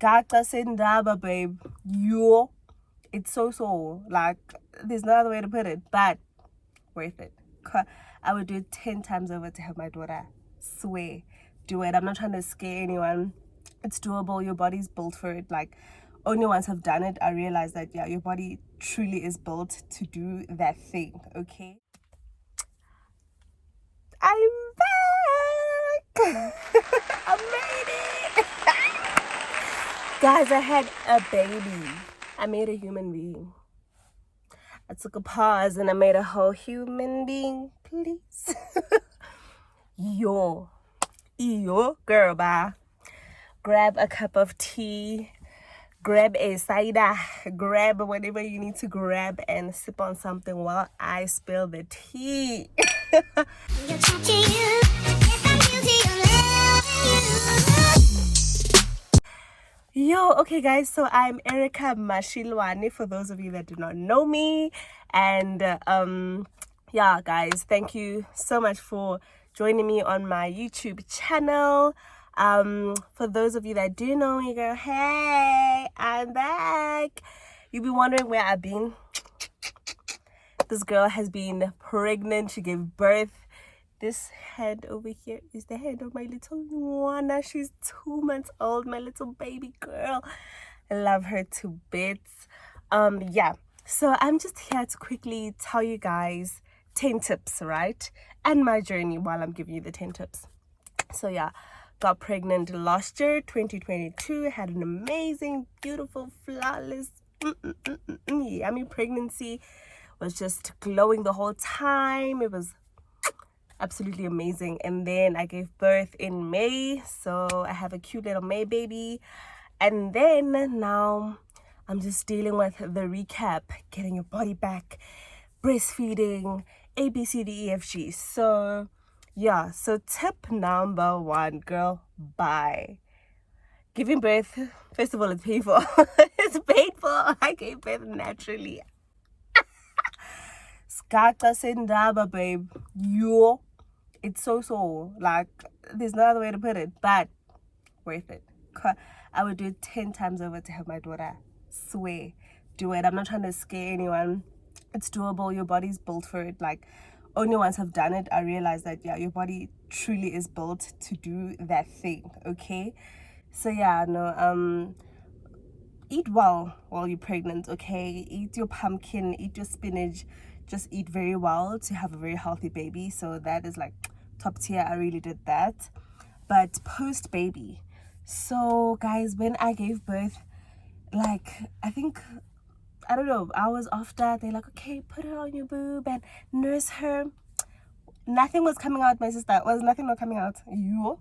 Gaga Sindaba, babe. Yo. It's so, like, there's no other way to put it, but worth it. I would do it 10 times over to have my daughter. Swear. Do it. I'm not trying to scare anyone. It's doable. Your body's built for it. Like, only once I've done it, I realized that, yeah, your body truly is built to do that thing, okay? I'm back! I made it! Guys, I had a baby. I made a human being. I took a pause and I made a whole human being, please. Yo, girl, bye. Grab a cup of tea, grab a cider, grab whatever you need to grab and sip on something while I spill the tea. Yo, okay guys, so I'm Erica Mashilwane for those of you that do not know me. And yeah guys, thank you so much for joining me on my YouTube channel. For those of you that do know me, girl, hey, I'm back. You'll be wondering where I've been. This girl has been pregnant. She gave birth. This hand over here is the hand of my little Luana. She's 2 months old, my little baby girl. I love her to bits. Yeah, so I'm just here to quickly tell you guys 10 tips, right? And my journey while I'm giving you the 10 tips. So yeah, got pregnant last year, 2022. Had an amazing, beautiful, flawless, yummy pregnancy. Was just glowing the whole time. It was absolutely amazing. And then I gave birth in May, so I have a cute little May baby. And then now I'm just dealing with the recap, getting your body back, breastfeeding, A, B, C, D, E, F, G. So yeah, so tip number 1, girl, bye. Giving birth, first of all, it's painful. It's painful. I gave birth naturally. Skaka Sindaba, babe. Yo. It's so, like, there's no other way to put it, but worth it. I would do it 10 times over to have my daughter. Swear. Do it. I'm not trying to scare anyone. It's doable. Your body's built for it. Like, only once I've done it, I realized that, yeah, your body truly is built to do that thing, okay? So, yeah, no, eat well while you're pregnant, okay? Eat your pumpkin, eat your spinach. Just eat very well to have a very healthy baby. So that is like top tier. I really did that. But post baby, so guys, when I gave birth, like, I think, I don't know, hours after, they're like, okay, put her on your boob and nurse her. Nothing was coming out, my sister. Was nothing not coming out. You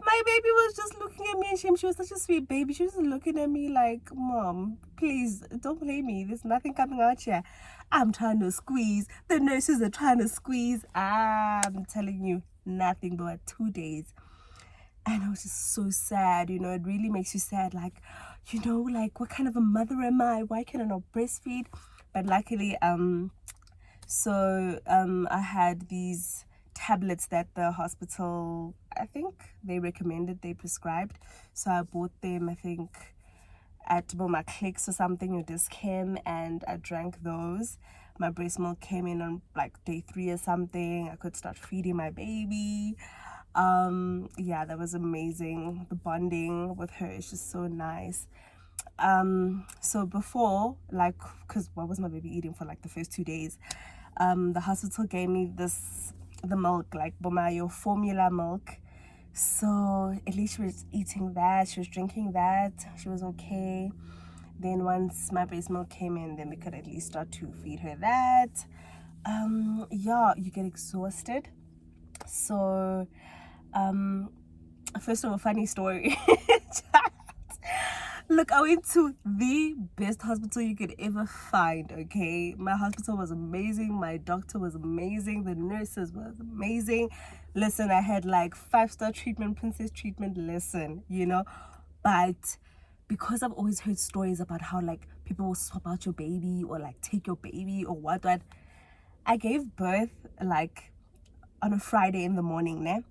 my baby was just looking at me, and she was such a sweet baby. She was looking at me like, Mom, please don't blame me, there's nothing coming out here. I'm trying to squeeze, the nurses are trying to squeeze. I'm telling you, nothing but 2 days. And I was just so sad, you know. It really makes you sad, like, you know, like, what kind of a mother am I? Why can I not breastfeed? But luckily, I had these tablets that the hospital, I think they recommended, they prescribed. So I bought them, I think, at my clicks or something, or Discam, and I drank those. My breast milk came in on like day 3 or something. I could start feeding my baby. Yeah, that was amazing. The bonding with her is just so nice. So before, like, because what was my baby eating for like the first 2 days? The hospital gave me the milk, like Bomayo formula milk. So at least she was eating that, she was drinking that, she was okay. Then once my breast milk came in, then we could at least start to feed her that. Yeah, you get exhausted. So first of all, funny story. Look, I went to the best hospital you could ever find, okay? My hospital was amazing. My doctor was amazing. The nurses were amazing. Listen, I had like 5-star treatment, princess treatment, listen, you know? But because I've always heard stories about how, like, people will swap out your baby or, like, take your baby or what. I gave birth, like, on a Friday in the morning, ne?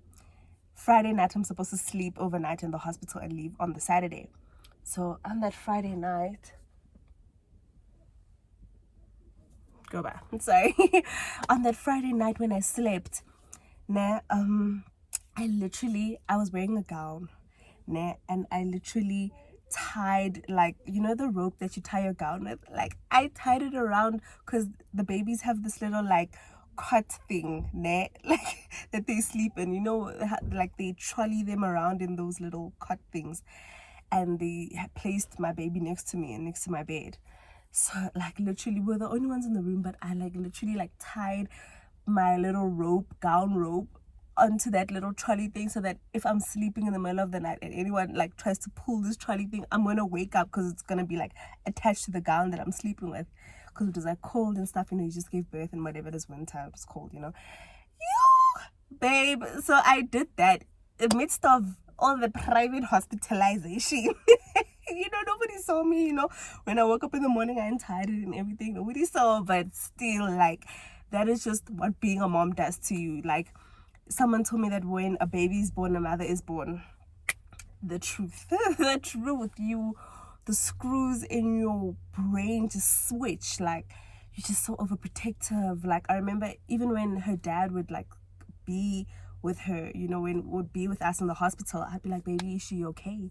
Friday night, I'm supposed to sleep overnight in the hospital and leave on the Saturday. So on that Friday night, go back. I'm sorry. On that Friday night when I slept, nah, I was wearing a gown, nah, and I literally tied, like, you know, the rope that you tie your gown with, like, I tied it around, because the babies have this little, like, cot thing, nah, like, that they sleep in, you know, like, they trolley them around in those little cot things, and they had placed my baby next to me and next to my bed. So, like, literally, we're the only ones in the room, but I, like, literally, like, tied my little gown rope onto that little trolley thing, so that if I'm sleeping in the middle of the night and anyone, like, tries to pull this trolley thing, I'm gonna wake up, because it's gonna be, like, attached to the gown that I'm sleeping with, because it was, like, cold and stuff, you know, you just gave birth and whatever, it is winter, it was cold, you know. Babe, so I did that in the midst of all the private hospitalization. You know, nobody saw me, you know. When I woke up in the morning, I untied it and everything. Nobody saw, but still, like, that is just what being a mom does to you. Like, someone told me that when a baby is born, a mother is born. The truth. The truth. The screws in your brain just switch. Like, you're just so overprotective. Like, I remember even when her dad would, like, be with her, you know, when would be with us in the hospital, I'd be like, baby, is she okay?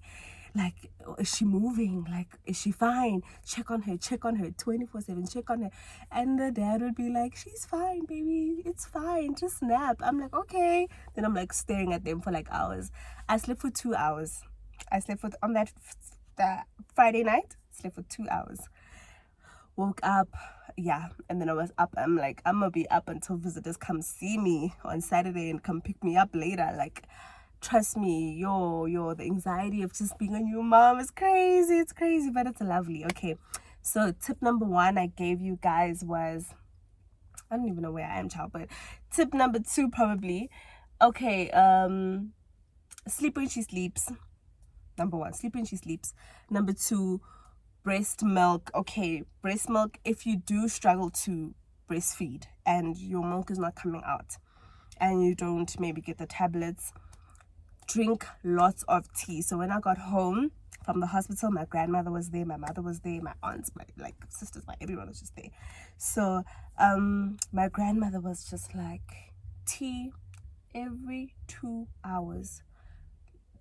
Like, is she moving? Like, is she fine? Check on her 24/7, check on her. And the dad would be like, she's fine, baby, it's fine, just nap. I'm like, okay. Then I'm, like, staring at them for, like, hours. I slept for 2 hours. On that Friday night, slept for 2 hours. Woke up, yeah, and then I was up. I'm like, I'm gonna be up until visitors come see me on Saturday and come pick me up later. Like, trust me, the anxiety of just being a new mom is crazy. It's crazy, but it's lovely. Okay, so tip number 1 I gave you guys was, I don't even know where I am, child, but tip number 2 probably, okay, sleep when she sleeps. Number 1, sleep when she sleeps. Number 2, breast milk. Okay, breast milk, if you do struggle to breastfeed and your milk is not coming out and you don't maybe get the tablets, drink lots of tea. So when I got home from the hospital, my grandmother was there, my mother was there, my aunts, my, like, sisters, everyone was just there. So my grandmother was just like, tea every 2 hours.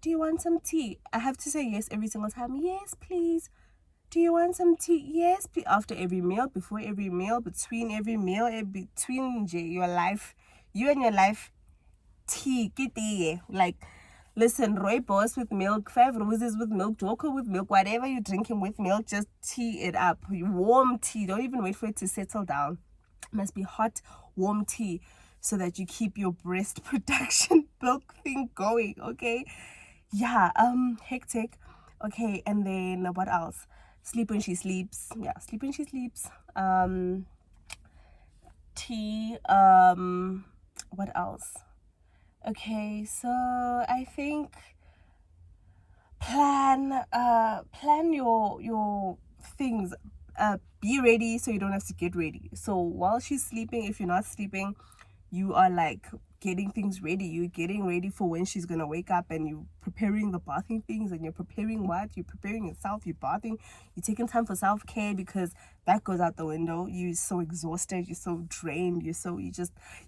Do you want some tea? I have to say yes every single time. Yes, please. Do you want some tea? Yes, please. After every meal, before every meal, between every meal, between your life, you and your life, tea, tea. Like, listen, rooibos with milk, 5 roses with milk, Joko with milk, whatever you're drinking with milk, just tea it up. Warm tea. Don't even wait for it to settle down. It must be hot, warm tea, so that you keep your breast production milk thing going, okay? Yeah, hectic. Okay, and then what else? Sleep when she sleeps. Yeah, sleep when she sleeps. Tea. What else? Okay, so I think plan your things. Be ready so you don't have to get ready. So while she's sleeping, if you're not sleeping, you are, like, getting things ready. You're getting ready for when she's gonna wake up, and you're preparing the bathing things, and you're preparing you're preparing yourself, you're bathing, you're taking time for self-care, because that goes out the window. You're so exhausted, you're so drained, you're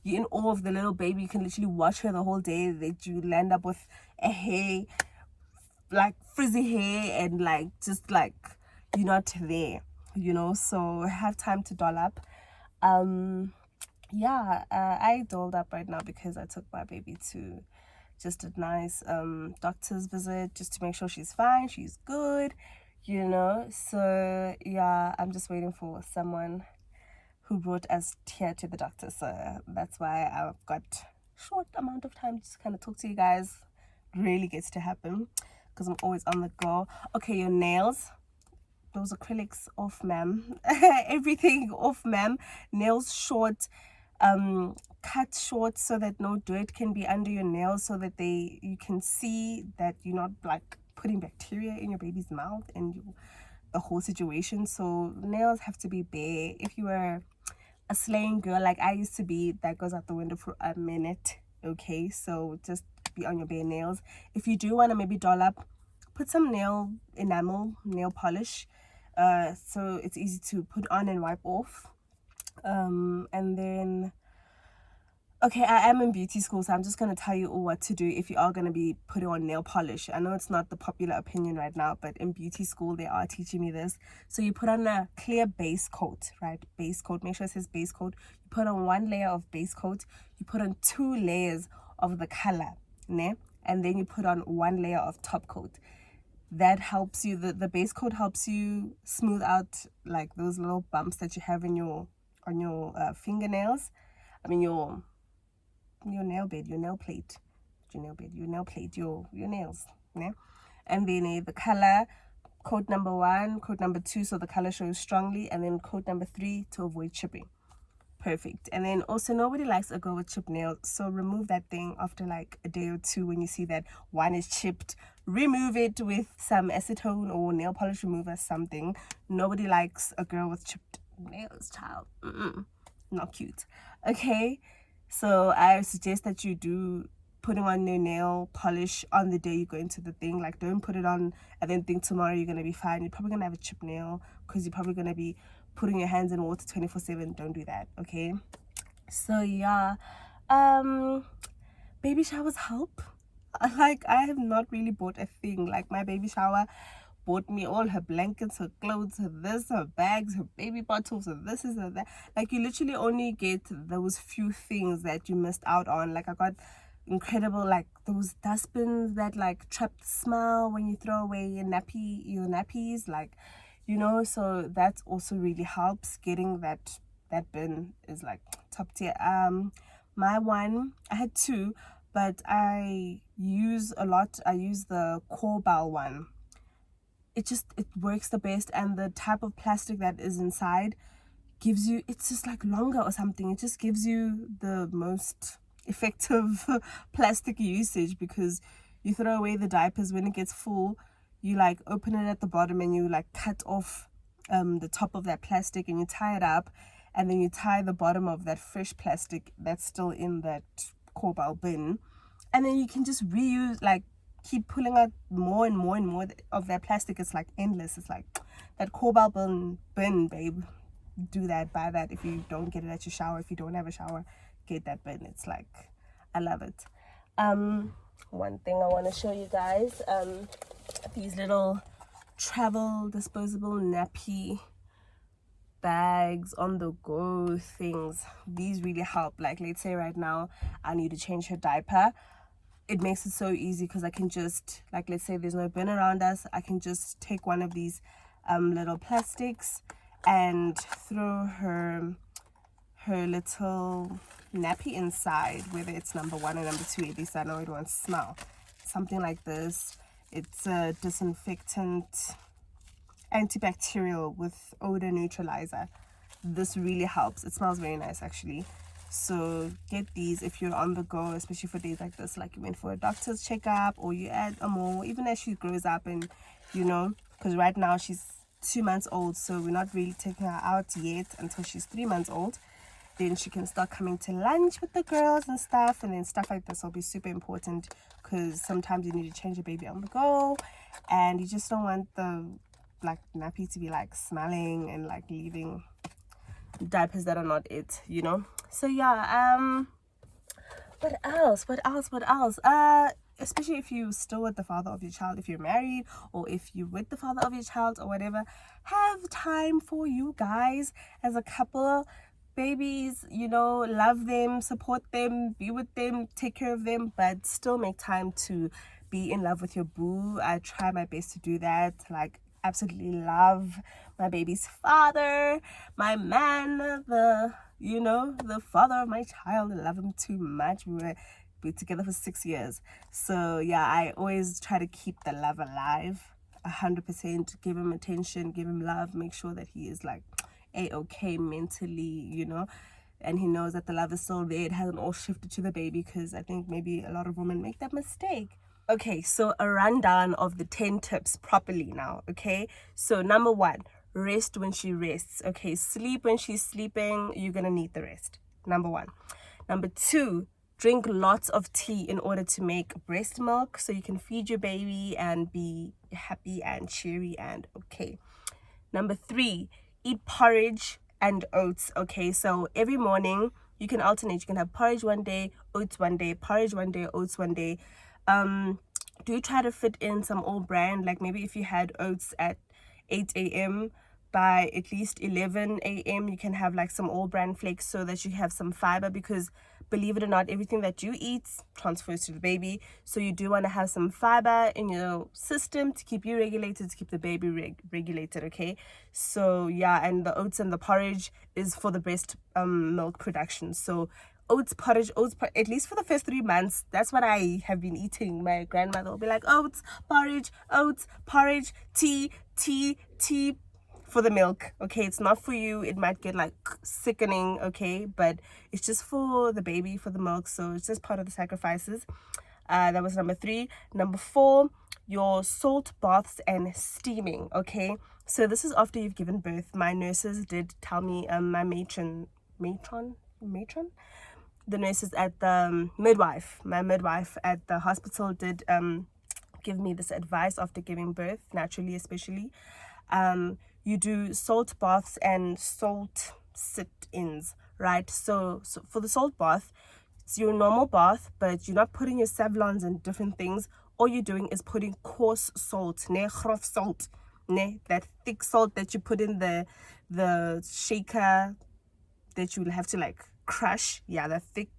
in awe of the little baby. You can literally watch her the whole day, that you land up with a hair, like, frizzy hair, and, like, just, like, you're not there, you know. So have time to doll up. Yeah, I dolled up right now because I took my baby to just a nice doctor's visit, just to make sure she's fine, she's good, you know. So yeah, I'm just waiting for someone who brought us here to the doctor. So that's why I've got short amount of time to kind of talk to you guys. Really gets to happen because I'm always on the go. Okay, your nails, those acrylics off, ma'am. Everything off, ma'am. Nails short, cut short so that no dirt can be under your nails, so that you can see that you're not, like, putting bacteria in your baby's mouth and the whole situation. So nails have to be bare. If you were a slaying girl like I used to be, that goes out the window for a minute. Okay, so just be on your bare nails. If you do want to maybe doll up, put some nail polish, so it's easy to put on and wipe off. And then, okay, I am in beauty school, so I'm just going to tell you all what to do if you are going to be putting on nail polish. I know it's not the popular opinion right now, but in beauty school, they are teaching me this. So you put on a clear base coat, right? Base coat. Make sure it says base coat. You put on 1 layer of base coat. You put on 2 layers of the color, ne? And then you put on 1 layer of top coat. That helps you, the base coat helps you smooth out like those little bumps that you have in your, on your fingernails. I mean your nail bed, your nail plate, your nails, yeah. And then the color, coat number 1, coat number 2, so the color shows strongly, and then coat number 3 to avoid chipping. Perfect. And then also, nobody likes a girl with chipped nails, so remove that thing after like a day or 2. When you see that one is chipped, remove it with some acetone or nail polish remover, something. Nobody likes a girl with chipped nails, child. Not cute. Okay, so I suggest that you do putting on your nail polish on the day you go into the thing. Like, don't put it on and then think tomorrow you're going to be fine. You're probably going to have a chipped nail because you're probably going to be putting your hands in water 24/7. Don't do that, okay? So yeah, baby showers help. Like, I have not really bought a thing. Like, my baby shower bought me all her blankets, her clothes, her this, her bags, her baby bottles, her this, her that. Like, you literally only get those few things that you missed out on. Like, I got incredible, like, those dustbins that like trap the smell when you throw away your nappies, like, you know. So that also really helps. Getting that bin is like top tier. My one, I had 2, but I use the Kaale one. It works the best, and the type of plastic that is inside gives you, it's just like longer or something. It just gives you the most effective plastic usage, because you throw away the diapers when it gets full. You like open it at the bottom and you like cut off the top of that plastic and you tie it up, and then you tie the bottom of that fresh plastic that's still in that Kaale bin, and then you can just reuse, like keep pulling out more and more and more of that plastic. It's like endless. It's like that Kaale bin, babe. Do that, buy that. If you don't get it at your shower, if you don't have a shower, get that bin. It's like, I love it. One thing I want to show you guys, these little travel disposable nappy bags, on the go things. These really help. Like, let's say right now I need to change her diaper. It makes it so easy because I can just, like, let's say there's no bin around us, I can just take one of these little plastics and throw her little nappy inside, whether it's number 1 or number 2. At least I know it won't smell. Something like this. It's a disinfectant, antibacterial with odor neutralizer. This really helps. It smells very nice, actually. So get these if you're on the go, especially for days like this, like you went for a doctor's checkup, or you add a more, even as she grows up, and you know, because right now she's 2 months old, so we're not really taking her out yet until she's 3 months old. Then she can start coming to lunch with the girls and stuff, and then stuff like this will be super important, because sometimes you need to change your baby on the go, and you just don't want the like nappy to be like smelling and like leaving diapers that are not it, you know. So yeah, what else, especially if you're still with the father of your child, if you're married, or if you're with the father of your child or whatever, have time for you guys as a couple. Babies, you know, love them, support them, be with them, take care of them, but still make time to be in love with your boo. I try my best to do that. Like, absolutely love my baby's father, my man, the father of my child. I love him too much. We're together for 6 years. So yeah, I always try to keep the love alive 100%. Give him attention, give him love, make sure that he is like a-okay mentally, you know, and he knows that the love is still there. It hasn't all shifted to the baby, because I think maybe a lot of women make that mistake. Okay, so a rundown of the 10 tips properly now. Okay, so number 1, rest when she rests. Okay, sleep when she's sleeping. You're gonna need the rest. Number 1. Number 2, drink lots of tea in order to make breast milk so you can feed your baby and be happy and cheery and okay. Number 3, eat porridge and oats. Okay, so every morning you can alternate. You can have porridge one day, oats one day, porridge one day, oats one day. Do try to fit in some all brand, like maybe if you had oats at 8 a.m. by at least 11 a.m. you can have like some all brand flakes so that you have some fiber, because believe it or not, everything that you eat transfers to the baby. So you do want to have some fiber in your system to keep you regulated, to keep the baby regulated, okay? So yeah, and the oats and the porridge is for the breast milk production. So oats, porridge, at least for the first 3 months, that's what I have been eating. My grandmother will be like, oats, porridge, tea for the milk. Okay, it's not for you. It might get like sickening, okay, but it's just for the baby, for the milk. So it's just part of the sacrifices. That was number 3. Number 4, your salt baths and steaming. Okay, so this is after you've given birth. My nurses did tell me, my matron, the nurses at the my midwife at the hospital did give me this advice after giving birth, naturally especially. You do salt baths and salt sit-ins, right? So for the salt bath, it's your normal bath, but you're not putting your Savlons and different things. All you're doing is putting coarse salt, grof salt, that thick salt that you put in the shaker that you'll have to like crush. Yeah, the thick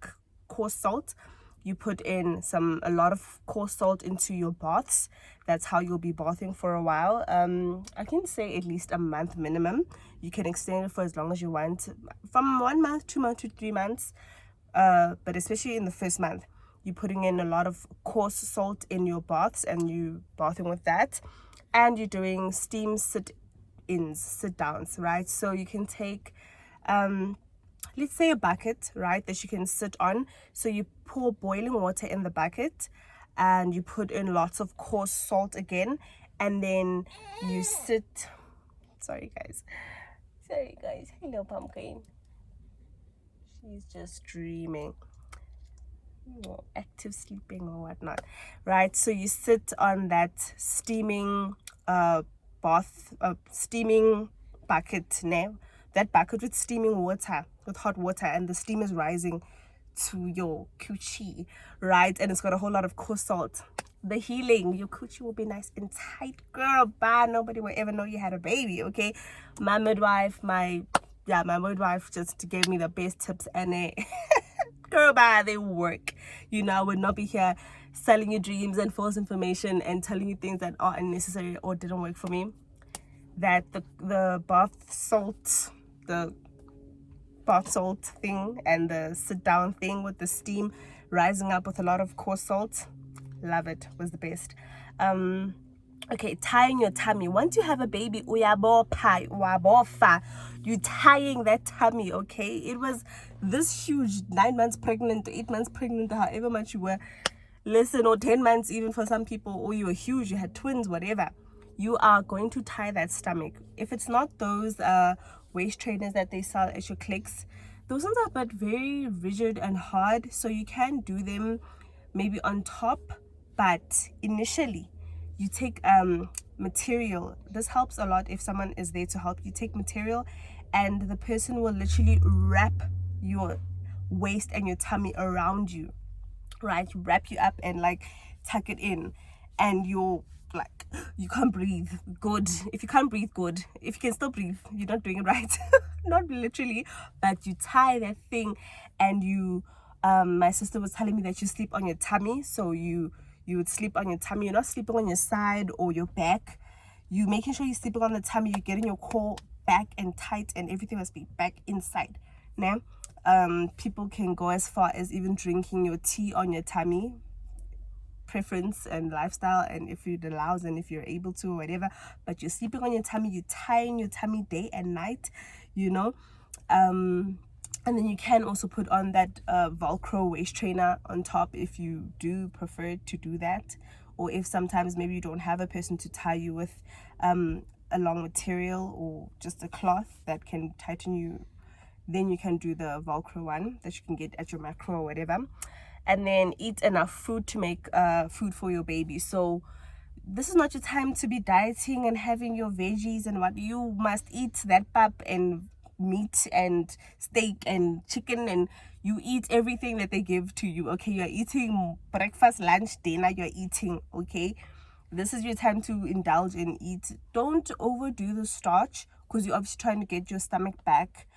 coarse salt. You put in a lot of coarse salt into your baths. That's how you'll be bathing for a while. I can say at least a month minimum. You can extend it for as long as you want, from 1 month, 2 months to 3 months. But especially in the first month, you're putting in a lot of coarse salt in your baths and you bathing with that. And you're doing steam sit-ins, sit-downs, right? So you can take let's say a bucket, right, that you can sit on. So you pour boiling water in the bucket and you put in lots of coarse salt again, and then you sit. Sorry guys, hello pumpkin, she's just dreaming, active sleeping or whatnot, right? So you sit on that steaming steaming bucket now, that bucket with steaming water, with hot water, and the steam is rising to your coochie, right? And it's got a whole lot of coarse salt. The healing, your coochie will be nice and tight, girl. Bye. Nobody will ever know you had a baby, okay? My midwife just gave me the best tips, and girl, bye, they work. You know, I would not be here selling you dreams and false information and telling you things that are unnecessary or didn't work for me. That the bath salt thing and the sit down thing with the steam rising up with a lot of coarse salt, love it, was the best. Okay, tying your tummy. Once you have a baby, you're tying that tummy, okay? It was this huge, 9 months pregnant, 8 months pregnant, however much you were, listen, or 10 months even for some people, or you were huge, you had twins, whatever. You are going to tie that stomach. If it's not those waist trainers that they sell at your clicks, those ones are but very rigid and hard, so you can do them maybe on top, but initially you take material. This helps a lot if someone is there to help you. Take material and the person will literally wrap your waist and your tummy around you, right? Wrap you up and like tuck it in, and you're like, you can't breathe good. If you can't breathe good, if you can still breathe, you're not doing it right. Not literally, but you tie that thing, and you my sister was telling me that you sleep on your tummy. So you would sleep on your tummy. You're not sleeping on your side or your back. You making sure you're sleeping on the tummy. You're getting your core back and tight, and everything must be back inside. Now people can go as far as even drinking your tea on your tummy, preference and lifestyle, and if it allows and if you're able to or whatever, but you're sleeping on your tummy, you're tying your tummy day and night, you know. And then you can also put on that Velcro waist trainer on top if you do prefer to do that, or if sometimes maybe you don't have a person to tie you with a long material or just a cloth that can tighten you, then you can do the Velcro one that you can get at your Macro or whatever. and then eat enough fruit to make food for your baby. So this is not your time to be dieting and having your veggies and what. You must eat that pap and meat and steak and chicken, and you eat everything that they give to you. Okay, you're eating breakfast, lunch, dinner, you're eating. Okay, this is your time to indulge and eat. Don't overdo the starch, because you're obviously trying to get your stomach back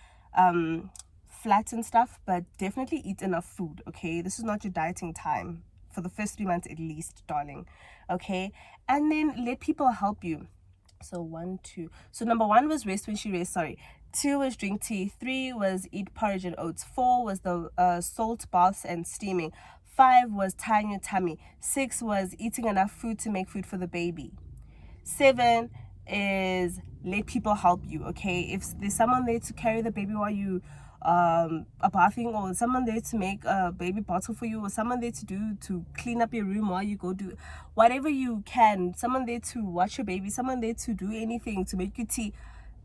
flat and stuff, but definitely eat enough food. Okay, this is not your dieting time for the first 3 months at least, darling. Okay, and then let people help you. So 1, 2. So number 1 was rest when she rests. Sorry. 2 was drink tea. 3 was eat porridge and oats. 4 was the salt baths and steaming. 5 was tying your tummy. 6 was eating enough food to make food for the baby. 7 is let people help you. Okay, if there's someone there to carry the baby while you are bathing, or someone there to make a baby bottle for you, or someone there to clean up your room while you go do whatever you can, someone there to watch your baby, someone there to do anything, to make you tea,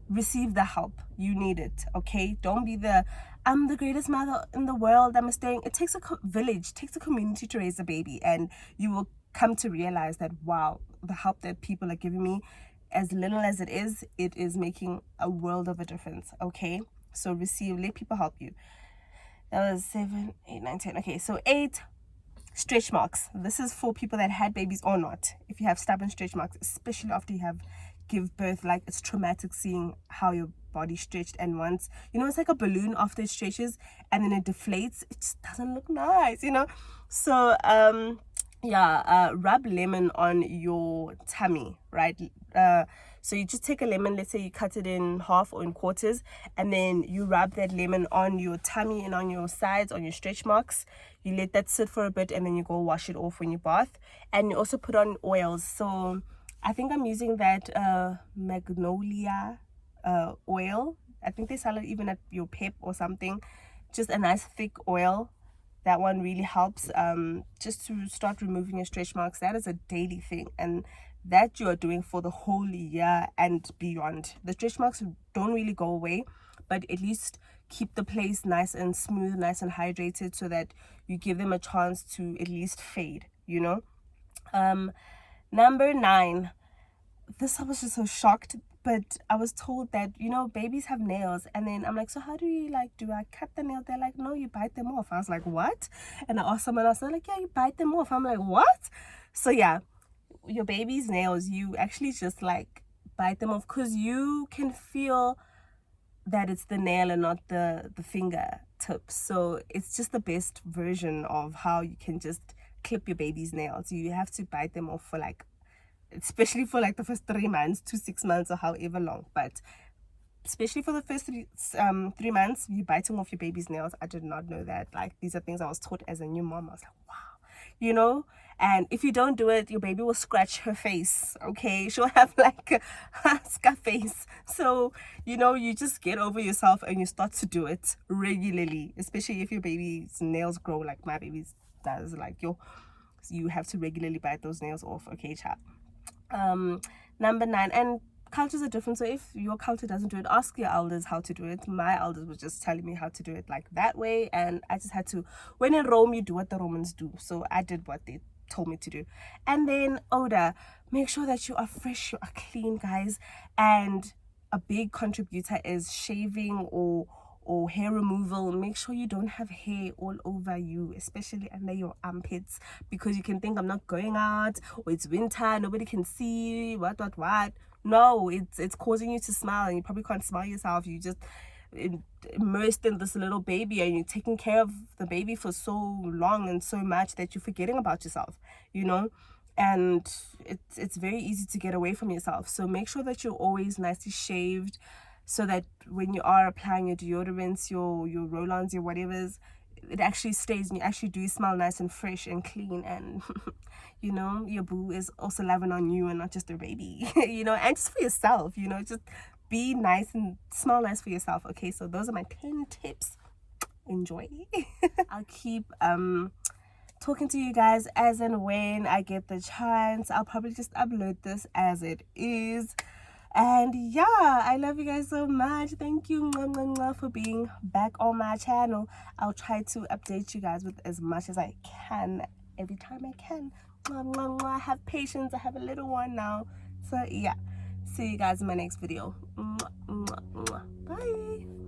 receive the help. You need it. Okay, don't be the I'm the greatest mother in the world, I'm staying. It takes a village, it takes a community to raise a baby, and you will come to realize that, wow, the help that people are giving me, as little as it is making a world of a difference. Okay, so receive, let people help you. That was 7, 8, 9, 10. Okay, so 8, stretch marks. This is for people that had babies or not. If you have stubborn stretch marks, especially after you have give birth, like, it's traumatic seeing how your body stretched, and once, it's like a balloon after it stretches and then it deflates, it just doesn't look nice, so rub lemon on your tummy, right? So you just take a lemon, let's say you cut it in half or in quarters, and then you rub that lemon on your tummy and on your sides, on your stretch marks. You let that sit for a bit, and then you go wash it off when you bath. And you also put on oils. So I think I'm using that Magnolia oil. I think they sell it even at your Pep or something. Just a nice thick oil. That one really helps just to start removing your stretch marks. That is a daily thing, and that you are doing for the whole year and beyond. The stretch marks don't really go away, but at least keep the place nice and smooth, nice and hydrated, so that you give them a chance to at least fade, Number 9. This, I was just so shocked, but I was told that, babies have nails. And then I'm like, so how do you, do I cut the nail? They're like, no, you bite them off. I was like, what? And I asked someone else, they're like, yeah, you bite them off. I'm like, what? So yeah, your baby's nails, you actually just bite them off, because you can feel that it's the nail and not the finger tips. So it's just the best version of how you can just clip your baby's nails. You have to bite them off for especially for the first 3 months to 6 months or however long, but especially for the first 3 months, you're biting off your baby's nails. I did not know that. These are things I was taught as a new mom. I was like, wow, and if you don't do it, your baby will scratch her face. Okay, she'll have a scar face. So you just get over yourself and you start to do it regularly, especially if your baby's nails grow like my baby's does. You have to regularly bite those nails off. Okay, child. Number 9, and cultures are different, so if your culture doesn't do it, ask your elders how to do it. My elders were just telling me how to do it that way, and I just had to. When in Rome, you do what the Romans do, so I did what they told me to do. And then odor, make sure that you are fresh, you are clean, guys. And a big contributor is shaving or hair removal. Make sure you don't have hair all over you, especially under your armpits, because you can think, I'm not going out, or it's winter, nobody can see, what. No, it's causing you to smile, and you probably can't smile yourself. You just immersed in this little baby, and you're taking care of the baby for so long and so much that you're forgetting about yourself, and it's very easy to get away from yourself. So make sure that you're always nicely shaved, so that when you are applying your deodorants, your roll-ons, your whatevers, it actually stays, and you actually do smell nice and fresh and clean, and your boo is also loving on you and not just their baby. And just for yourself, just be nice and smell nice for yourself. Okay, so those are my 10 tips. Enjoy. I'll keep talking to you guys as and when I get the chance. I'll probably just upload this as it is. And yeah, I love you guys so much. Thank you for being back on my channel. I'll try to update you guys with as much as I can every time I can. I have patience. I have a little one now. So yeah, see you guys in my next video. Bye.